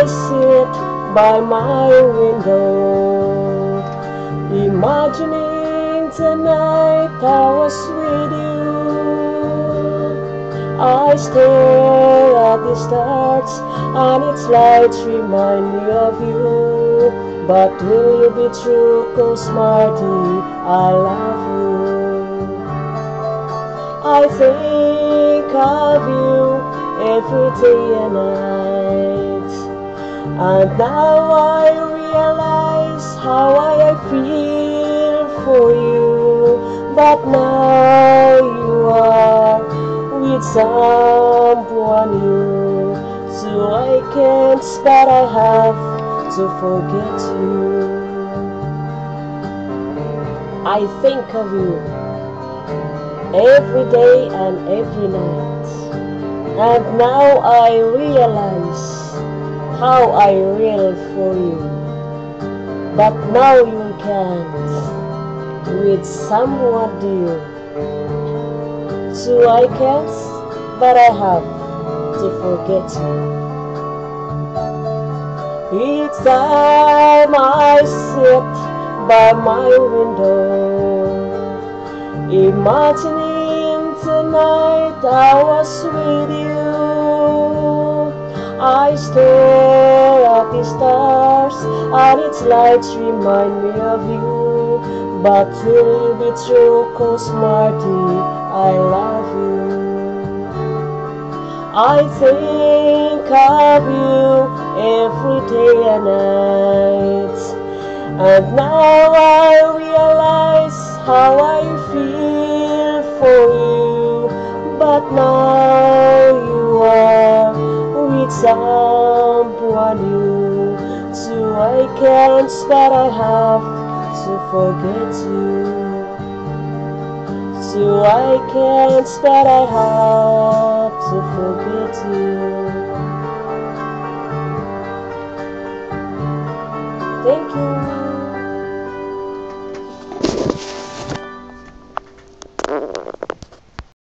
I sit by my window, imagining tonight I was with you. I stare at the stars and its lights remind me of you. But will you be true, 'cause Marty, I love you. I think of you every day and night, and now I realize how I feel for you. But now you are with someone new, so I can't, but I have to forget you. I think of you every day and every night, and now I realize how I reel for you. But now you can't, with someone dear, so I can't, but I have to forget you. Each time I sit by my window, imagining tonight I was with you. I stare at the stars and its lights remind me of you. But will you be true, 'cause Marty, I love you. I think of you every day and night, and now I realize how I feel for you. But now you are with someone new, so I can't, but I have to forget you. So I can't, but I have to forget you. Thank you.